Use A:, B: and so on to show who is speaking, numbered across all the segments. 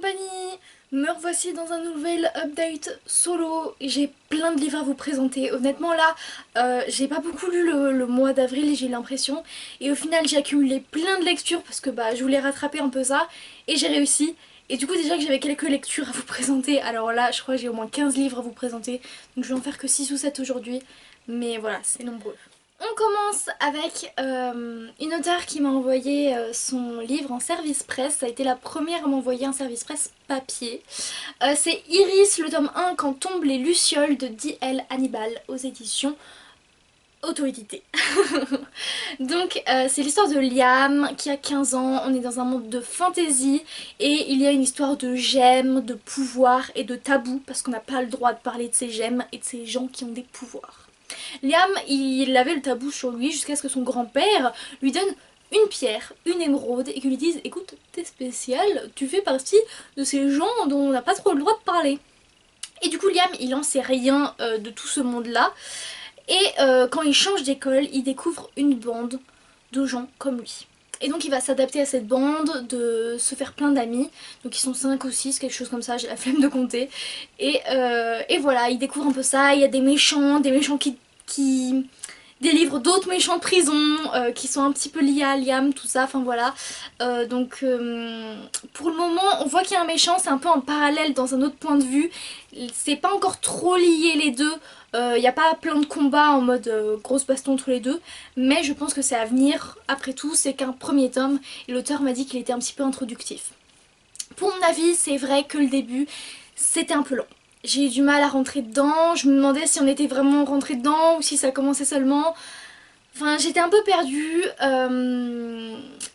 A: compagnie, me revoici dans un nouvel update solo. J'ai plein de livres à vous présenter. Honnêtement là, j'ai pas beaucoup lu le mois d'avril, j'ai l'impression. Et au final j'ai accumulé plein de lectures parce que je voulais rattraper un peu ça. Et j'ai réussi. Et du coup déjà que j'avais quelques lectures à vous présenter, alors là je crois que j'ai au moins 15 livres à vous présenter. Donc je vais en faire que 6 ou 7 aujourd'hui. Mais voilà, c'est nombreux. On commence avec une auteure qui m'a envoyé son livre en service presse. Ça a été la première à m'envoyer un service presse papier. C'est Iris, le tome 1, Quand tombent les lucioles de D.L. Hannibal aux éditions auto-édité. Donc c'est l'histoire de Liam qui a 15 ans, on est dans un monde de fantasy et il y a une histoire de gemmes, de pouvoirs et de tabous parce qu'on n'a pas le droit de parler de ces gemmes et de ces gens qui ont des pouvoirs. Liam, il avait le tabou sur lui jusqu'à ce que son grand-père lui donne une pierre, une émeraude et qu'il lui dise écoute, t'es spécial, tu fais partie de ces gens dont on n'a pas trop le droit de parler. Et du coup Liam, il en sait rien de tout ce monde-là. Et quand il change d'école, il découvre une bande de gens comme lui. Et donc il va s'adapter à cette bande, de se faire plein d'amis. Donc ils sont 5 ou 6, quelque chose comme ça, j'ai la flemme de compter. Et voilà, il découvre un peu ça, il y a des méchants qui délivrent d'autres méchants de prison, qui sont un petit peu liés à Liam, tout ça, enfin voilà. Pour le moment, on voit qu'il y a un méchant, c'est un peu en parallèle dans un autre point de vue. C'est pas encore trop lié les deux. Il n'y a pas plein de combats en mode grosse baston entre les deux, mais je pense que c'est à venir. Après tout, c'est qu'un premier tome et l'auteur m'a dit qu'il était un petit peu introductif. Pour mon avis, c'est vrai que le début, c'était un peu long. J'ai eu du mal à rentrer dedans, je me demandais si on était vraiment rentré dedans ou si ça commençait seulement. Enfin, j'étais un peu perdue.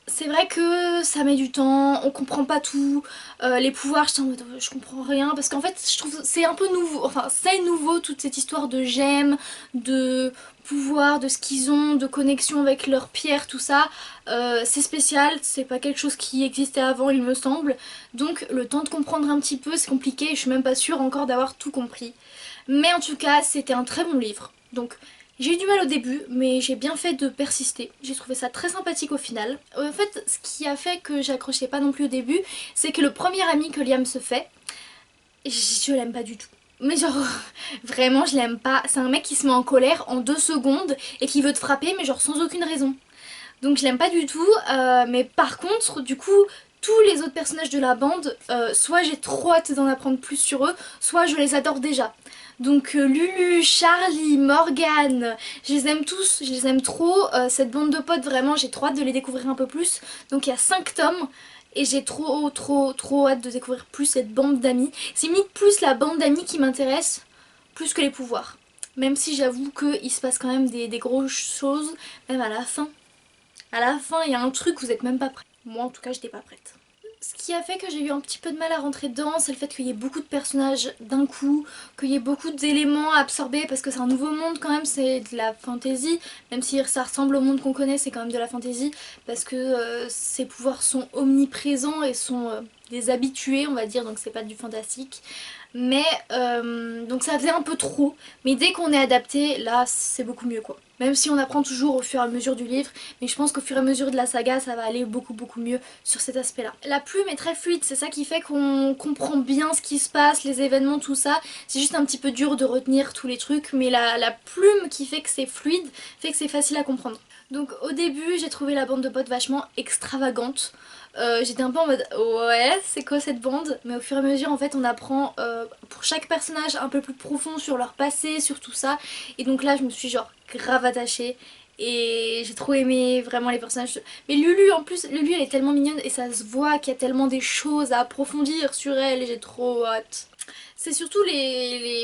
A: C'est vrai que ça met du temps, on comprend pas tout. Les pouvoirs, j'étais en mode je comprends rien parce qu'en fait, je trouve que c'est un peu nouveau. Enfin, c'est nouveau toute cette histoire de gemmes, de pouvoir, de ce qu'ils ont, de connexion avec leurs pierres, tout ça. C'est spécial, c'est pas quelque chose qui existait avant, il me semble. Donc, le temps de comprendre un petit peu, c'est compliqué. Je suis même pas sûre encore d'avoir tout compris. Mais en tout cas, c'était un très bon livre. Donc, j'ai eu du mal au début, mais j'ai bien fait de persister. J'ai trouvé ça très sympathique au final. En fait, ce qui a fait que j'accrochais pas non plus au début, c'est que le premier ami que Liam se fait, je l'aime pas du tout. Mais genre, vraiment je l'aime pas. C'est un mec qui se met en colère en 2 secondes et qui veut te frapper, mais genre sans aucune raison. Donc je l'aime pas du tout, mais par contre, du coup, tous les autres personnages de la bande, soit j'ai trop hâte d'en apprendre plus sur eux, soit je les adore déjà. Donc Lulu, Charlie, Morgane, je les aime tous, je les aime trop. Cette bande de potes, vraiment, j'ai trop hâte de les découvrir un peu plus. Donc il y a 5 tomes. Et j'ai trop hâte de découvrir plus cette bande d'amis. C'est limite plus la bande d'amis qui m'intéresse, plus que les pouvoirs. Même si j'avoue qu'il se passe quand même des grosses choses, même à la fin. À la fin, il y a un truc, vous n'êtes même pas prêts. Moi, en tout cas, j'étais pas prête. Ce qui a fait que j'ai eu un petit peu de mal à rentrer dedans, c'est le fait qu'il y ait beaucoup de personnages d'un coup, qu'il y ait beaucoup d'éléments à absorber parce que c'est un nouveau monde quand même, c'est de la fantasy, même si ça ressemble au monde qu'on connaît, c'est quand même de la fantasy parce que ses pouvoirs sont omniprésents et sont des habitués, on va dire, donc c'est pas du fantastique. Mais donc ça faisait un peu trop, mais dès qu'on est adapté, là c'est beaucoup mieux quoi. Même si on apprend toujours au fur et à mesure du livre, mais je pense qu'au fur et à mesure de la saga ça va aller beaucoup mieux sur cet aspect là. La plume est très fluide, c'est ça qui fait qu'on comprend bien ce qui se passe, les événements, tout ça. C'est juste un petit peu dur de retenir tous les trucs, mais la plume qui fait que c'est fluide, fait que c'est facile à comprendre. Donc au début j'ai trouvé la bande de potes vachement extravagante. J'étais un peu en mode ouais c'est quoi cette bande, mais au fur et à mesure en fait on apprend pour chaque personnage un peu plus profond sur leur passé, sur tout ça, et donc là je me suis genre grave attachée et j'ai trop aimé vraiment les personnages. Mais Lulu en plus, Lulu elle est tellement mignonne et ça se voit qu'il y a tellement des choses à approfondir sur elle et j'ai trop hâte. C'est surtout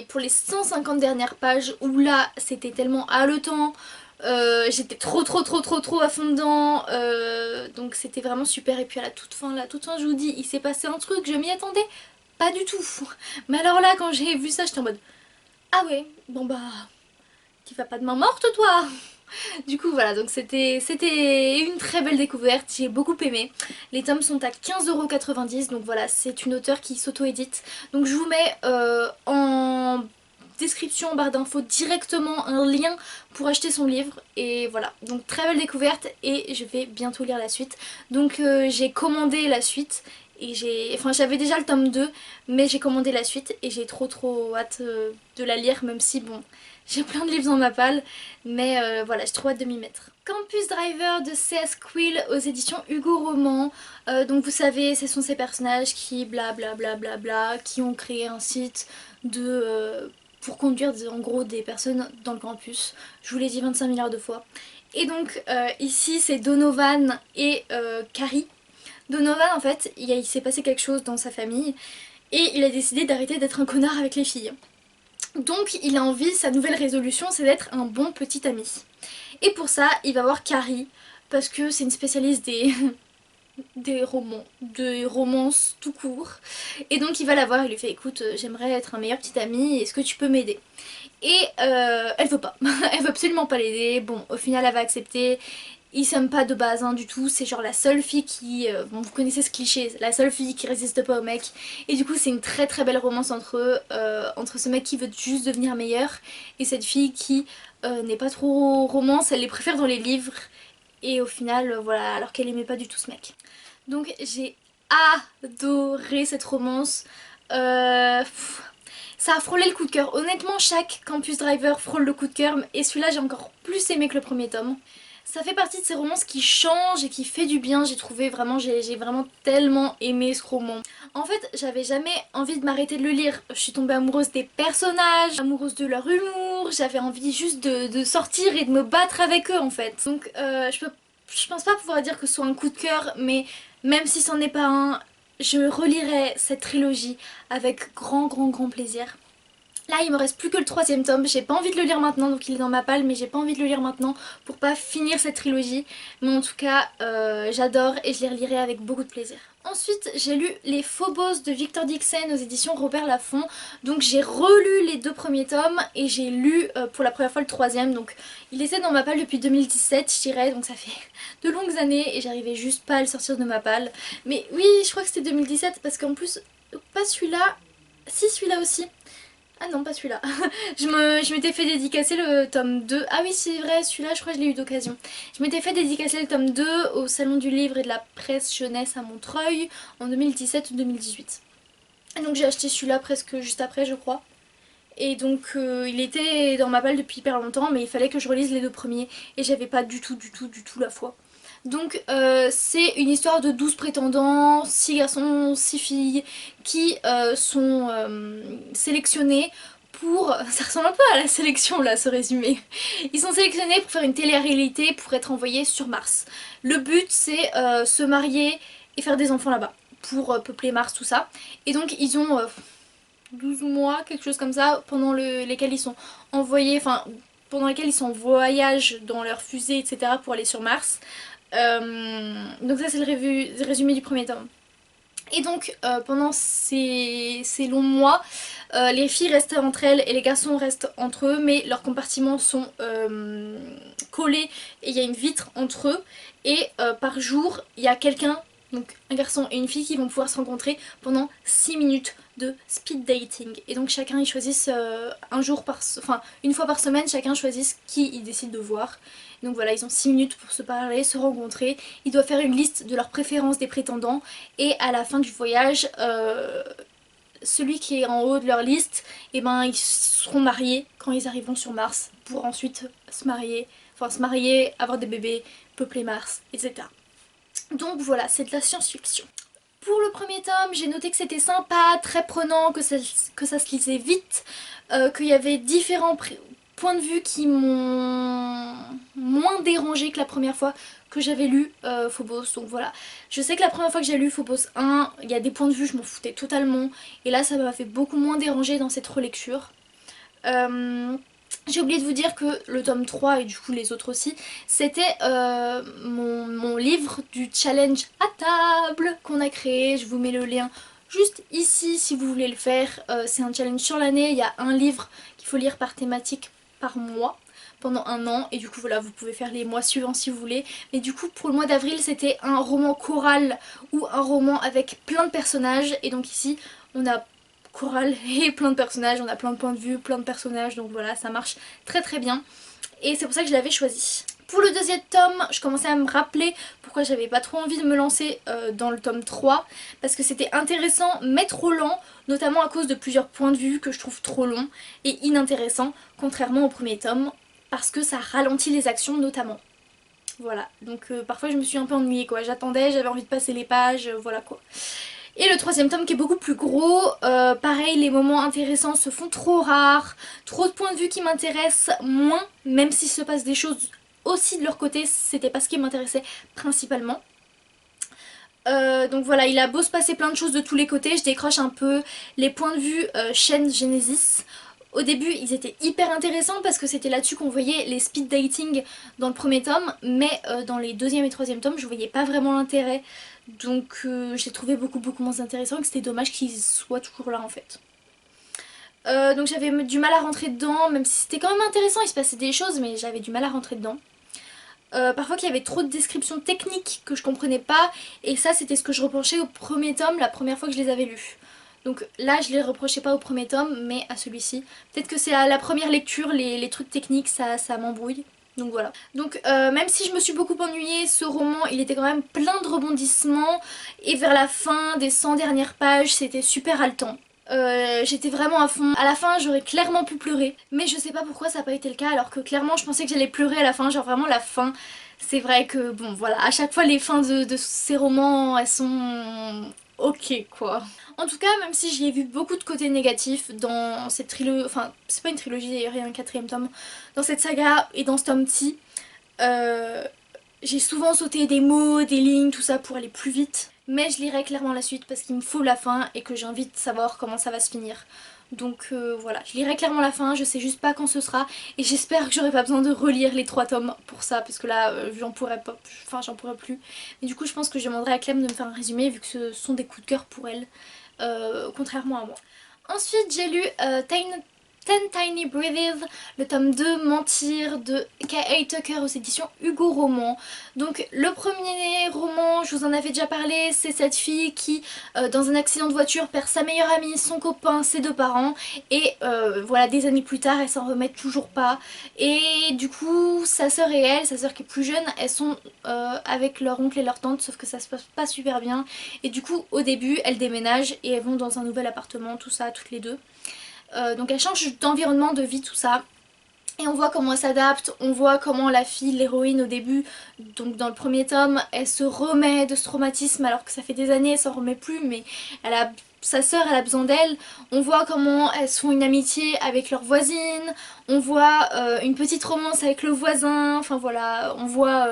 A: pour les 150 dernières pages où là c'était tellement haletant. J'étais trop à fond dedans, donc c'était vraiment super. Et puis à la toute fin je vous dis, il s'est passé un truc, je m'y attendais pas du tout. Mais alors là quand j'ai vu ça j'étais en mode ah ouais, bon tu vas pas de main morte toi. Du coup voilà, donc c'était une très belle découverte, j'ai beaucoup aimé. Les tomes sont à 15,90 €, donc voilà, c'est une auteure qui s'auto-édite. Donc je vous mets en description, en barre d'infos, directement un lien pour acheter son livre. Et voilà, donc très belle découverte et je vais bientôt lire la suite. Donc j'ai commandé la suite et j'avais déjà le tome 2 mais j'ai commandé la suite et j'ai trop hâte de la lire, même si bon, j'ai plein de livres dans ma palle, mais voilà, j'ai trop hâte de m'y mettre. Campus Driver de C.S. Quill aux éditions Hugo Roman. Donc vous savez, ce sont ces personnages qui bla qui ont créé un site pour conduire en gros des personnes dans le campus. Je vous l'ai dit 25 milliards de fois. Et donc ici c'est Donovan et Carrie. Donovan en fait, il s'est passé quelque chose dans sa famille et il a décidé d'arrêter d'être un connard avec les filles. Donc il a envie, sa nouvelle résolution c'est d'être un bon petit ami. Et pour ça il va voir Carrie parce que c'est une spécialiste des romances tout court. Et donc il va la voir, il lui fait écoute j'aimerais être un meilleur petit ami, est-ce que tu peux m'aider? Et elle veut pas, elle veut absolument pas l'aider. Bon au final elle va accepter. Ils s'aiment pas de base hein, du tout, c'est genre la seule fille qui, bon vous connaissez ce cliché, la seule fille qui résiste pas au mec. Et du coup c'est une très belle romance entre eux, entre ce mec qui veut juste devenir meilleur et cette fille qui n'est pas trop romance, elle les préfère dans les livres. Et au final voilà, alors qu'elle aimait pas du tout ce mec. Donc j'ai adoré cette romance. Ça a frôlé le coup de cœur. Honnêtement chaque Campus Driver frôle le coup de cœur et celui-là j'ai encore plus aimé que le premier tome. Ça fait partie de ces romances qui changent et qui fait du bien, j'ai trouvé vraiment, j'ai vraiment tellement aimé ce roman. En fait, j'avais jamais envie de m'arrêter de le lire. Je suis tombée amoureuse des personnages, amoureuse de leur humour, j'avais envie juste de sortir et de me battre avec eux en fait. Donc je pense pas pouvoir dire que ce soit un coup de cœur, mais même si c'en est pas un, je relirai cette trilogie avec grand plaisir. Là il me reste plus que le troisième tome, j'ai pas envie de le lire maintenant donc il est dans ma palle mais j'ai pas envie de le lire maintenant pour pas finir cette trilogie. Mais en tout cas j'adore et je les relirai avec beaucoup de plaisir. Ensuite j'ai lu Les Phobos de Victor Dixon aux éditions Robert Laffont. Donc j'ai relu les deux premiers tomes et j'ai lu pour la première fois le troisième. Donc il était dans ma palle depuis 2017 je dirais, donc ça fait de longues années et j'arrivais juste pas à le sortir de ma palle. Mais oui je crois que c'était 2017 parce qu'en plus pas celui-là, si celui-là aussi. Ah non pas celui-là, je m'étais fait dédicacer le tome 2, ah oui c'est vrai celui-là je crois que je l'ai eu d'occasion. Je m'étais fait dédicacer le tome 2 au salon du livre et de la presse jeunesse à Montreuil en 2017 ou 2018. Et donc j'ai acheté celui-là presque juste après je crois. Et donc il était dans ma palle depuis hyper longtemps mais il fallait que je relise les deux premiers et j'avais pas du tout la foi. Donc c'est une histoire de 12 prétendants, 6 garçons, 6 filles qui sont sélectionnés pour... Ça ressemble un peu à la sélection là ce résumé. Ils sont sélectionnés pour faire une télé-réalité pour être envoyés sur Mars. Le but c'est se marier et faire des enfants là-bas pour peupler Mars tout ça. Et donc ils ont 12 mois, quelque chose comme ça, pendant lesquels ils sont envoyés, enfin pendant lesquels ils sont en voyage dans leur fusée etc. pour aller sur Mars. Donc ça c'est le résumé du premier tome. Et donc pendant ces longs mois, les filles restent entre elles et les garçons restent entre eux, mais leurs compartiments sont collés et il y a une vitre entre eux. Et par jour, il y a quelqu'un, donc un garçon et une fille qui vont pouvoir se rencontrer pendant 6 minutes de speed dating. Et donc chacun ils choisissent une fois par semaine, chacun choisit qui ils décident de voir. Donc voilà, ils ont 6 minutes pour se parler, se rencontrer. Ils doivent faire une liste de leurs préférences des prétendants. Et à la fin du voyage, celui qui est en haut de leur liste, et ben ils seront mariés quand ils arriveront sur Mars pour ensuite se marier, avoir des bébés, peupler Mars, etc. Donc voilà, c'est de la science-fiction. Pour le premier tome, j'ai noté que c'était sympa, très prenant, que ça se lisait vite, qu'il y avait différents points de vue qui m'ont moins dérangé que la première fois que j'avais lu Phobos. Donc voilà, je sais que la première fois que j'ai lu Phobos 1, il y a des points de vue, je m'en foutais totalement. Et là, ça m'a fait beaucoup moins déranger dans cette relecture. J'ai oublié de vous dire que le tome 3 et du coup les autres aussi, c'était mon livre du challenge à table qu'on a créé. Je vous mets le lien juste ici si vous voulez le faire. C'est un challenge sur l'année, il y a un livre qu'il faut lire par thématique par mois pendant un an et du coup voilà vous pouvez faire les mois suivants si vous voulez. Mais du coup pour le mois d'avril c'était un roman choral ou un roman avec plein de personnages et donc ici on a chorale et plein de personnages, on a plein de points de vue, plein de personnages, donc voilà ça marche très bien et c'est pour ça que je l'avais choisi. Pour le deuxième tome, je commençais à me rappeler pourquoi j'avais pas trop envie de me lancer dans le tome 3, parce que c'était intéressant mais trop lent, notamment à cause de plusieurs points de vue que je trouve trop longs et inintéressants, contrairement au premier tome, parce que ça ralentit les actions notamment. Voilà, donc parfois je me suis un peu ennuyée quoi, j'attendais, j'avais envie de passer les pages, voilà quoi. Et le troisième tome qui est beaucoup plus gros, pareil les moments intéressants se font trop rares, trop de points de vue qui m'intéressent moins, même s'il se passe des choses aussi de leur côté, c'était pas ce qui m'intéressait principalement. Donc voilà, il a beau se passer plein de choses de tous les côtés, je décroche un peu les points de vue chaîne Genesis. Au début ils étaient hyper intéressants parce que c'était là-dessus qu'on voyait les speed dating dans le premier tome, mais dans les deuxième et troisième tomes je voyais pas vraiment l'intérêt, donc je les trouvais beaucoup moins intéressants et que c'était dommage qu'ils soient toujours là en fait. Donc j'avais du mal à rentrer dedans, même si c'était quand même intéressant, il se passait des choses mais j'avais du mal à rentrer dedans. Parfois qu'il y avait trop de descriptions techniques que je comprenais pas, et ça c'était ce que je reprochais au premier tome la première fois que je les avais lus. Donc là je les reprochais pas au premier tome mais à celui-ci. Peut-être que c'est à la première lecture, les trucs techniques ça m'embrouille. Donc voilà. Donc même si je me suis beaucoup ennuyée, ce roman il était quand même plein de rebondissements, et vers la fin des 100 dernières pages c'était super haletant. J'étais vraiment à fond. À la fin j'aurais clairement pu pleurer, mais je sais pas pourquoi ça n'a pas été le cas, alors que clairement je pensais que j'allais pleurer à la fin, genre vraiment la fin. C'est vrai que bon voilà, à chaque fois les fins de ces romans elles sont ok quoi. En tout cas, même si j'y ai vu beaucoup de côtés négatifs dans cette trilogie, enfin c'est pas une trilogie d'ailleurs, il y a un quatrième tome, dans cette saga et dans ce tome-ci, j'ai souvent sauté des mots, des lignes, tout ça pour aller plus vite. Mais je lirai clairement la suite parce qu'il me faut la fin et que j'ai envie de savoir comment ça va se finir. Donc voilà, je lirai clairement la fin, je sais juste pas quand ce sera. Et j'espère que j'aurai pas besoin de relire les 3 tomes pour ça, parce que là j'en pourrais pas, enfin j'en pourrais plus. Mais du coup je pense que je demanderai à Clem de me faire un résumé vu que ce sont des coups de cœur pour elle, contrairement à moi. Ensuite j'ai lu Ten Tiny Breathes, le tome 2, Mentir, de K.A. Tucker aux éditions Hugo Roman. Donc le premier roman, je vous en avais déjà parlé, c'est cette fille qui dans un accident de voiture perd sa meilleure amie, son copain, ses 2 parents, et voilà, des années plus tard elle s'en remet toujours pas, et du coup sa sœur et elle, sa sœur qui est plus jeune, elles sont avec leur oncle et leur tante, sauf que ça se passe pas super bien, et du coup au début elles déménagent et elles vont dans un nouvel appartement, tout ça, toutes les deux. Donc elle change d'environnement, de vie, tout ça. Et on voit comment elle s'adapte, on voit comment la fille, l'héroïne au début, donc dans le premier tome, elle se remet de ce traumatisme alors que ça fait des années, elle s'en remet plus, mais sa sœur elle a besoin d'elle. On voit comment elles se font une amitié avec leur voisine, on voit une petite romance avec le voisin, enfin voilà, on voit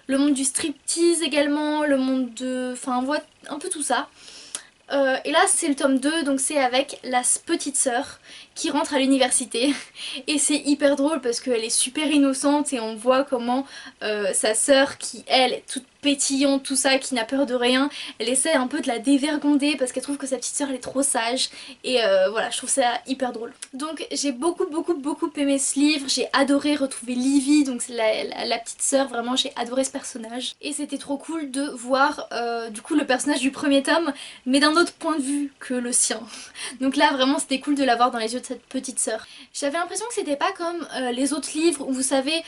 A: le monde du striptease également, le monde de... enfin on voit un peu tout ça. Et là c'est le tome 2, donc c'est avec la petite sœur qui rentre à l'université et c'est hyper drôle parce qu'elle est super innocente et on voit comment sa sœur qui elle est toute pétillante, tout ça, qui n'a peur de rien, elle essaie un peu de la dévergonder parce qu'elle trouve que sa petite sœur elle est trop sage, et voilà, je trouve ça hyper drôle. Donc j'ai beaucoup aimé ce livre, j'ai adoré retrouver Livy, donc c'est la petite sœur, vraiment j'ai adoré ce personnage, et c'était trop cool de voir du coup le personnage du premier tome mais d'un autre point de vue que le sien. Donc là vraiment c'était cool de la voir dans les yeux de cette petite sœur. J'avais l'impression que c'était pas comme les autres livres où vous savez,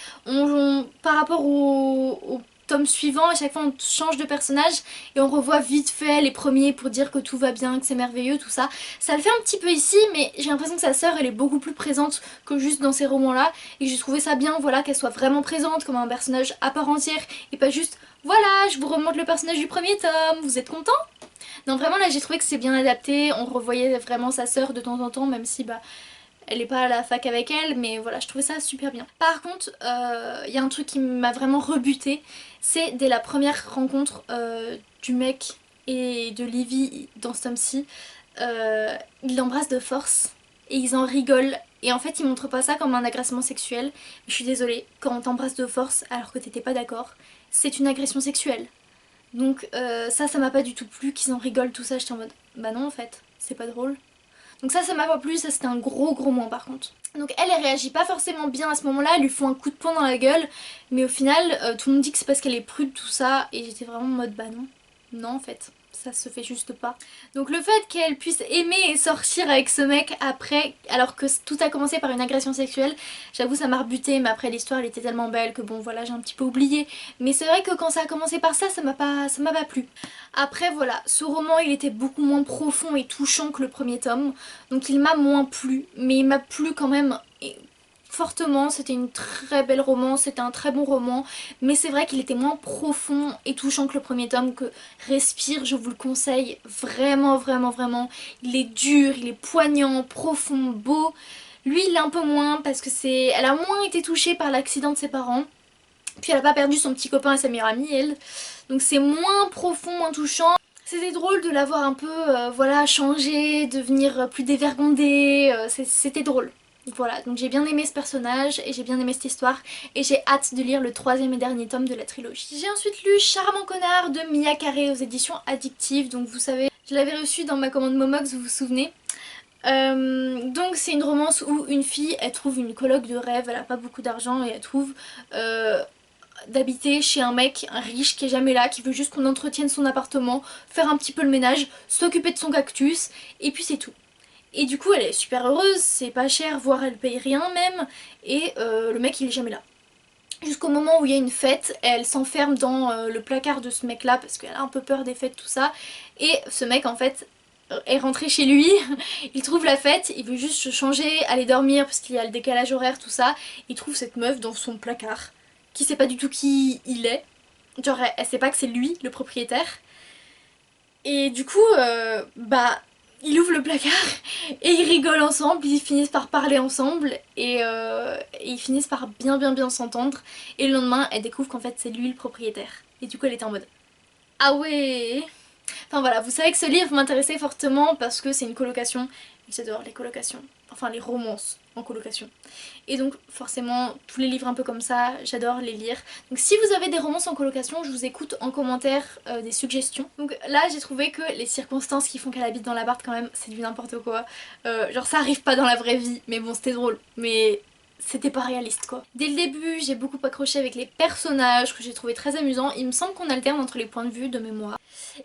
A: par rapport au tome suivant, à chaque fois on change de personnage et on revoit vite fait les premiers pour dire que tout va bien, que c'est merveilleux, tout ça. Ça le fait un petit peu ici, mais j'ai l'impression que sa sœur elle est beaucoup plus présente que juste dans ces romans là, et j'ai trouvé ça bien, voilà, qu'elle soit vraiment présente comme un personnage à part entière et pas juste voilà, je vous remonte le personnage du premier tome, vous êtes content? Non vraiment là j'ai trouvé que c'est bien adapté, on revoyait vraiment sa sœur de temps en temps, même si bah elle est pas à la fac avec elle, mais voilà, je trouvais ça super bien. Par contre, il y a un truc qui m'a vraiment rebutée, c'est dès la première rencontre du mec et de Livy dans ce tome-ci, ils l'embrassent de force et ils en rigolent. Et en fait, ils montrent pas ça comme un agressement sexuel. Je suis désolée, quand on t'embrasse de force alors que t'étais pas d'accord, c'est une agression sexuelle. Donc ça m'a pas du tout plu qu'ils en rigolent, tout ça, j'étais en mode bah non en fait, c'est pas drôle. Donc ça m'a pas plu, ça c'était un gros moins par contre. Donc elle réagit pas forcément bien à ce moment là, elle lui fout un coup de poing dans la gueule, mais au final tout le monde dit que c'est parce qu'elle est prude, tout ça, et j'étais vraiment en mode bah non, non en fait. ça se fait juste pas. Donc le fait qu'elle puisse aimer et sortir avec ce mec après, alors que tout a commencé par une agression sexuelle, j'avoue ça m'a rebuté, mais après l'histoire elle était tellement belle que bon voilà j'ai un petit peu oublié. Mais c'est vrai que quand ça a commencé par ça, ça m'a pas plu. Après voilà, ce roman il était beaucoup moins profond et touchant que le premier tome, donc il m'a moins plu, mais il m'a plu quand même fortement, c'était une très belle romance, c'était un très bon roman, mais c'est vrai qu'il était moins profond et touchant que le premier tome, que Respire, je vous le conseille vraiment vraiment vraiment, il est dur, il est poignant, profond, beau. Lui il est un peu moins parce que elle a moins été touchée par l'accident de ses parents, puis elle a pas perdu son petit copain et sa meilleure amie elle, donc c'est moins profond, moins touchant. C'était drôle de la voir un peu voilà, changer, devenir plus dévergondée, c'était drôle. Voilà, donc j'ai bien aimé ce personnage et j'ai bien aimé cette histoire et j'ai hâte de lire le troisième et dernier tome de la trilogie. J'ai ensuite lu Charmant Connard de Mia Carré aux éditions Addictive, donc vous savez, je l'avais reçu dans ma commande Momox, vous vous souvenez. Donc c'est une romance où une fille, elle trouve une coloc de rêve, elle a pas beaucoup d'argent et elle trouve d'habiter chez un mec, un riche qui est jamais là, qui veut juste qu'on entretienne son appartement, faire un petit peu le ménage, s'occuper de son cactus et puis c'est tout. Et du coup elle est super heureuse, c'est pas cher, voire elle paye rien même, et le mec il est jamais là. Jusqu'au moment où il y a une fête, elle s'enferme dans le placard de ce mec là parce qu'elle a un peu peur des fêtes tout ça, et ce mec en fait est rentré chez lui, il trouve la fête, il veut juste se changer, aller dormir parce qu'il y a le décalage horaire tout ça, il trouve cette meuf dans son placard, qui sait pas du tout qui il est, genre elle sait pas que c'est lui le propriétaire, et du coup bah il ouvre le placard et ils rigolent ensemble, ils finissent par parler ensemble et ils finissent par bien s'entendre, et le lendemain elle découvre qu'en fait c'est lui le propriétaire, et du coup elle était en mode ah ouais. Enfin voilà, vous savez que ce livre m'intéressait fortement parce que c'est une colocation, et j'adore les colocations, enfin les romances en colocation. Et donc forcément tous les livres un peu comme ça, j'adore les lire. Donc si vous avez des romances en colocation, je vous écoute en commentaire des suggestions. Donc là j'ai trouvé que les circonstances qui font qu'elle habite dans l'appart quand même, c'est du n'importe quoi. Genre ça arrive pas dans la vraie vie, mais bon c'était drôle. Mais c'était pas réaliste quoi. Dès le début j'ai beaucoup accroché avec les personnages que j'ai trouvé très amusants. Il me semble qu'on alterne entre les points de vue de mémoire.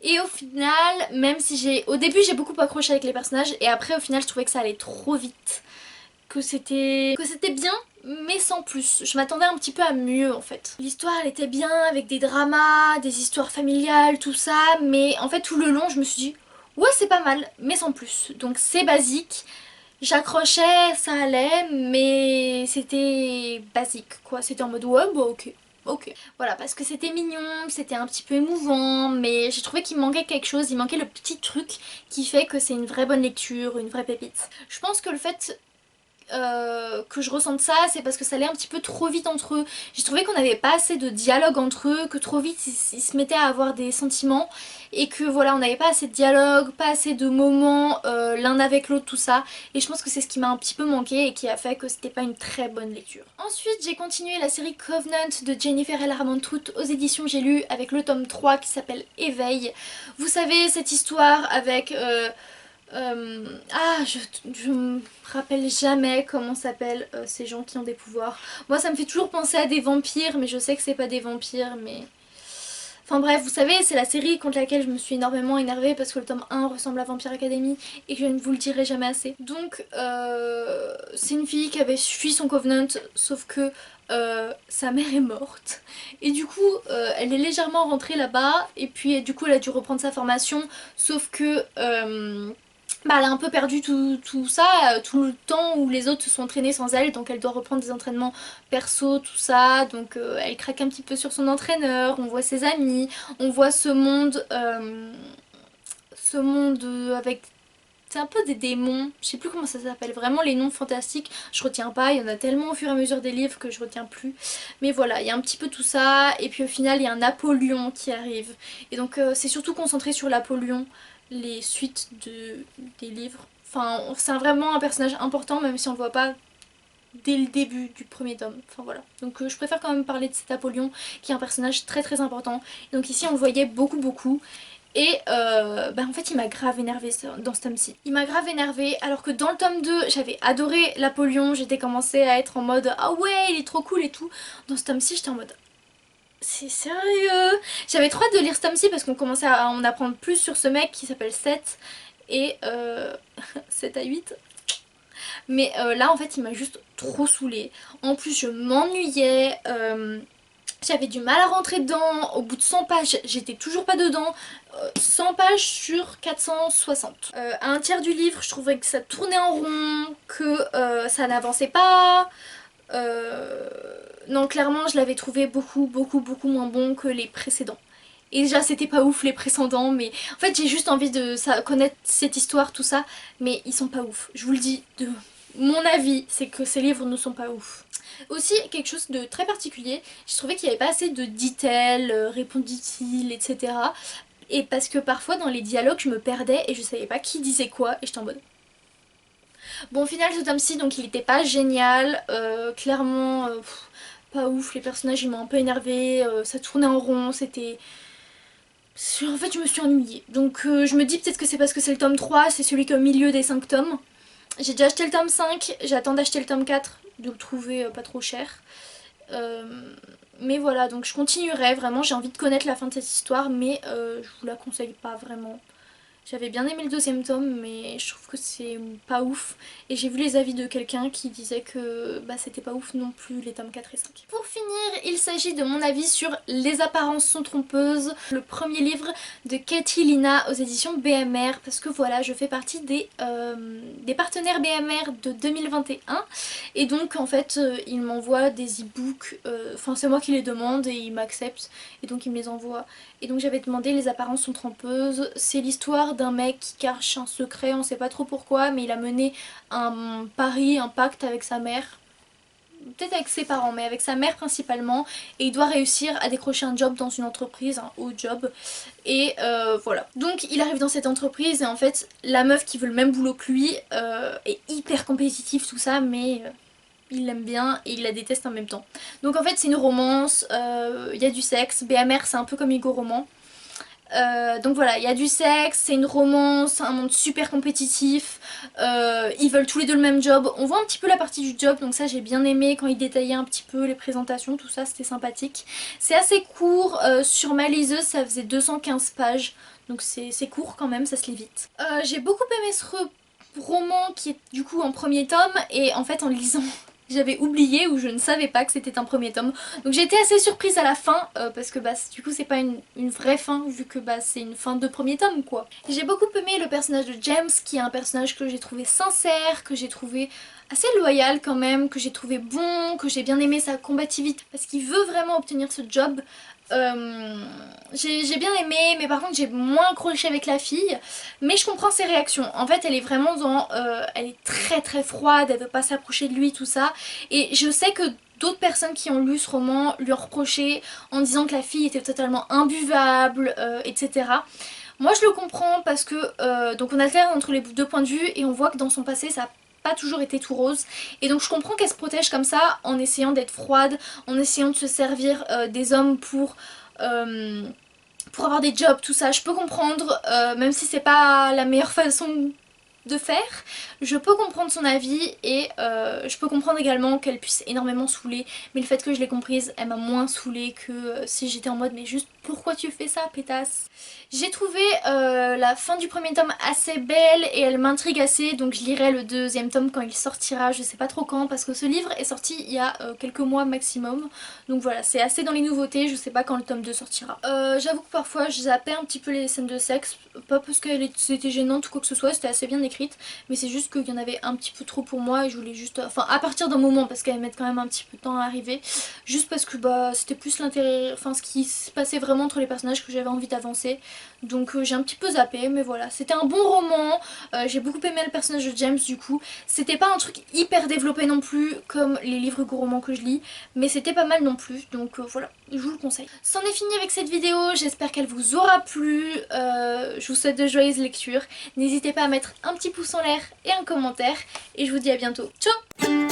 A: Et au final, même si au début j'ai beaucoup accroché avec les personnages, et après au final je trouvais que ça allait trop vite, que c'était bien mais sans plus. Je m'attendais un petit peu à mieux en fait. L'histoire elle était bien avec des dramas, des histoires familiales, tout ça, mais en fait tout le long je me suis dit ouais c'est pas mal mais sans plus. Donc c'est basique, j'accrochais, ça allait, mais c'était basique quoi, c'était en mode ouais bah ok. Ok. Voilà, parce que c'était mignon, c'était un petit peu émouvant, mais j'ai trouvé qu'il manquait quelque chose, il manquait le petit truc qui fait que c'est une vraie bonne lecture, une vraie pépite. Je pense que le fait que je ressente ça, c'est parce que ça allait un petit peu trop vite entre eux. J'ai trouvé qu'on n'avait pas assez de dialogue entre eux, que trop vite ils se mettaient à avoir des sentiments, et que voilà on n'avait pas assez de dialogue, pas assez de moments l'un avec l'autre, tout ça, et je pense que c'est ce qui m'a un petit peu manqué et qui a fait que c'était pas une très bonne lecture. Ensuite j'ai continué la série Covenant de Jennifer L. Armentrout aux éditions J'ai lu avec le tome 3 qui s'appelle Éveil. Vous savez cette histoire avec je me rappelle jamais comment s'appellent ces gens qui ont des pouvoirs. Moi ça me fait toujours penser à des vampires, mais je sais que c'est pas des vampires, mais... Enfin bref, vous savez, c'est la série contre laquelle je me suis énormément énervée parce que le tome 1 ressemble à Vampire Academy et que je ne vous le dirai jamais assez. Donc c'est une fille qui avait fui son Covenant, sauf que sa mère est morte. Et du coup elle est légèrement rentrée là-bas, et puis du coup elle a dû reprendre sa formation, sauf que... bah, elle a un peu perdu tout ça, tout le temps où les autres se sont entraînés sans elle, donc elle doit reprendre des entraînements perso, tout ça, donc elle craque un petit peu sur son entraîneur, on voit ses amis, on voit ce monde avec... C'est un peu des démons, je sais plus comment ça s'appelle, vraiment les noms fantastiques, je retiens pas, il y en a tellement au fur et à mesure des livres que je retiens plus. Mais voilà, il y a un petit peu tout ça, et puis au final il y a un Apollyon qui arrive. Et donc c'est surtout concentré sur l'Apollyon, les suites des livres. Enfin, c'est vraiment un personnage important, même si on le voit pas dès le début du premier tome. Enfin voilà. Donc je préfère quand même parler de cet Apollyon, qui est un personnage très important. Donc ici on le voyait beaucoup. Et bah en fait il m'a grave énervé dans ce tome-ci. Il m'a grave énervé alors que dans le tome 2 j'avais adoré l'Apollyon, j'étais commencé à être en mode ah ouais il est trop cool et tout. Dans ce tome-ci j'étais en mode C'est sérieux? J'avais trop hâte de lire ce tome-ci parce qu'on commençait à en apprendre plus sur ce mec qui s'appelle Seth. Et 7 à 8. Mais là en fait il m'a juste trop saoulée. En plus je m'ennuyais. J'avais du mal à rentrer dedans. Au bout de 100 pages, j'étais toujours pas dedans. 100 pages sur 460. À un tiers du livre, je trouvais que ça tournait en rond, que ça n'avançait pas. Non, clairement, je l'avais trouvé beaucoup moins bon que les précédents. Et déjà, c'était pas ouf les précédents, mais en fait, j'ai juste envie de connaître cette histoire, tout ça, mais ils sont pas ouf. Je vous le dis, de mon avis, c'est que ces livres ne sont pas ouf. Aussi, quelque chose de très particulier, je trouvais qu'il n'y avait pas assez de dit-elle, répondit-il, etc. Et parce que parfois dans les dialogues je me perdais et je savais pas qui disait quoi et j'étais en mode... Bon, au final ce tome-ci donc il était pas génial, clairement pas ouf, les personnages ils m'ont un peu énervé, ça tournait en rond, c'était... En fait je me suis ennuyée. Donc je me dis peut-être que c'est parce que c'est le tome 3, c'est celui qui est au milieu des 5 tomes. J'ai déjà acheté le tome 5, j'attends d'acheter le tome 4, de le trouver pas trop cher. Mais voilà, donc je continuerai, vraiment j'ai envie de connaître la fin de cette histoire, mais je vous la conseille pas vraiment. J'avais bien aimé le deuxième tome, mais je trouve que c'est pas ouf. Et j'ai vu les avis de quelqu'un qui disait que bah, c'était pas ouf non plus les tomes 4 et 5. Pour finir, il s'agit de mon avis sur Les apparences sont trompeuses, le premier livre de Katie Lina aux éditions BMR. Parce que voilà, je fais partie des partenaires BMR de 2021. Et donc en fait, ils m'envoient des e-books, enfin c'est moi qui les demande et ils m'acceptent. Et donc ils me les envoient. Et donc j'avais demandé Les apparences sont trompeuses. C'est l'histoire d'un mec qui cache un secret, on sait pas trop pourquoi, mais il a mené un pari, un pacte avec sa mère. Peut-être avec ses parents, mais avec sa mère principalement. Et il doit réussir à décrocher un job dans une entreprise, un haut job. Et voilà. Donc il arrive dans cette entreprise et en fait la meuf qui veut le même boulot que lui est hyper compétitive tout ça, mais... il l'aime bien et il la déteste en même temps. Donc en fait c'est une romance, il y a du sexe, BMR c'est un peu comme Hugo Roman. Donc voilà, il y a du sexe, c'est une romance, un monde super compétitif, ils veulent tous les deux le même job. On voit un petit peu la partie du job, donc ça j'ai bien aimé quand ils détaillaient un petit peu les présentations, tout ça c'était sympathique. C'est assez court, sur ma liseuse ça faisait 215 pages, donc c'est court quand même, ça se lit vite. J'ai beaucoup aimé ce roman qui est du coup en premier tome et en fait en le lisant j'avais oublié ou je ne savais pas que c'était un premier tome. Donc j'ai été assez surprise à la fin parce que bah, du coup c'est pas une vraie fin vu que bah, c'est une fin de premier tome quoi. J'ai beaucoup aimé le personnage de James qui est un personnage que j'ai trouvé sincère, que j'ai trouvé assez loyal quand même, que j'ai trouvé bon, que j'ai bien aimé sa combativité parce qu'il veut vraiment obtenir ce job. J'ai bien aimé, mais par contre j'ai moins accroché avec la fille, mais je comprends ses réactions. En fait elle est vraiment dans... elle est très froide, elle veut pas s'approcher de lui, tout ça. Et je sais que d'autres personnes qui ont lu ce roman lui ont reproché en disant que la fille était totalement imbuvable, etc. Moi je le comprends parce que donc on alterne entre les deux points de vue et on voit que dans son passé ça pas toujours été tout rose et donc je comprends qu'elle se protège comme ça en essayant d'être froide, en essayant de se servir des hommes pour avoir des jobs, tout ça. Je peux comprendre, même si c'est pas la meilleure façon de faire, je peux comprendre son avis et je peux comprendre également qu'elle puisse énormément saouler, mais le fait que je l'ai comprise, elle m'a moins saoulée que si j'étais en mode mais juste pourquoi tu fais ça pétasse. J'ai trouvé la fin du premier tome assez belle et elle m'intrigue assez, donc je lirai le deuxième tome quand il sortira, je sais pas trop quand parce que ce livre est sorti il y a quelques mois maximum, donc voilà, c'est assez dans les nouveautés, je sais pas quand le tome 2 sortira. J'avoue que parfois je zappais un petit peu les scènes de sexe, pas parce qu'elles étaient gênantes ou quoi que ce soit, c'était assez bien écrite, mais c'est juste qu'il y en avait un petit peu trop pour moi et je voulais juste, enfin à partir d'un moment parce qu'elles mettent quand même un petit peu de temps à arriver, juste parce que bah c'était plus l'intérêt, enfin ce qui se passait vraiment entre les personnages que j'avais envie d'avancer, donc j'ai un petit peu zappé, mais voilà, c'était un bon roman, j'ai beaucoup aimé le personnage de James du coup, c'était pas un truc hyper développé non plus comme les livres romans que je lis, mais c'était pas mal non plus, donc voilà, je vous le conseille. C'en est fini avec cette vidéo, j'espère qu'elle vous aura plu, je vous souhaite de joyeuses lectures, n'hésitez pas à mettre un petit pouce en l'air et un commentaire, et je vous dis à bientôt. Ciao!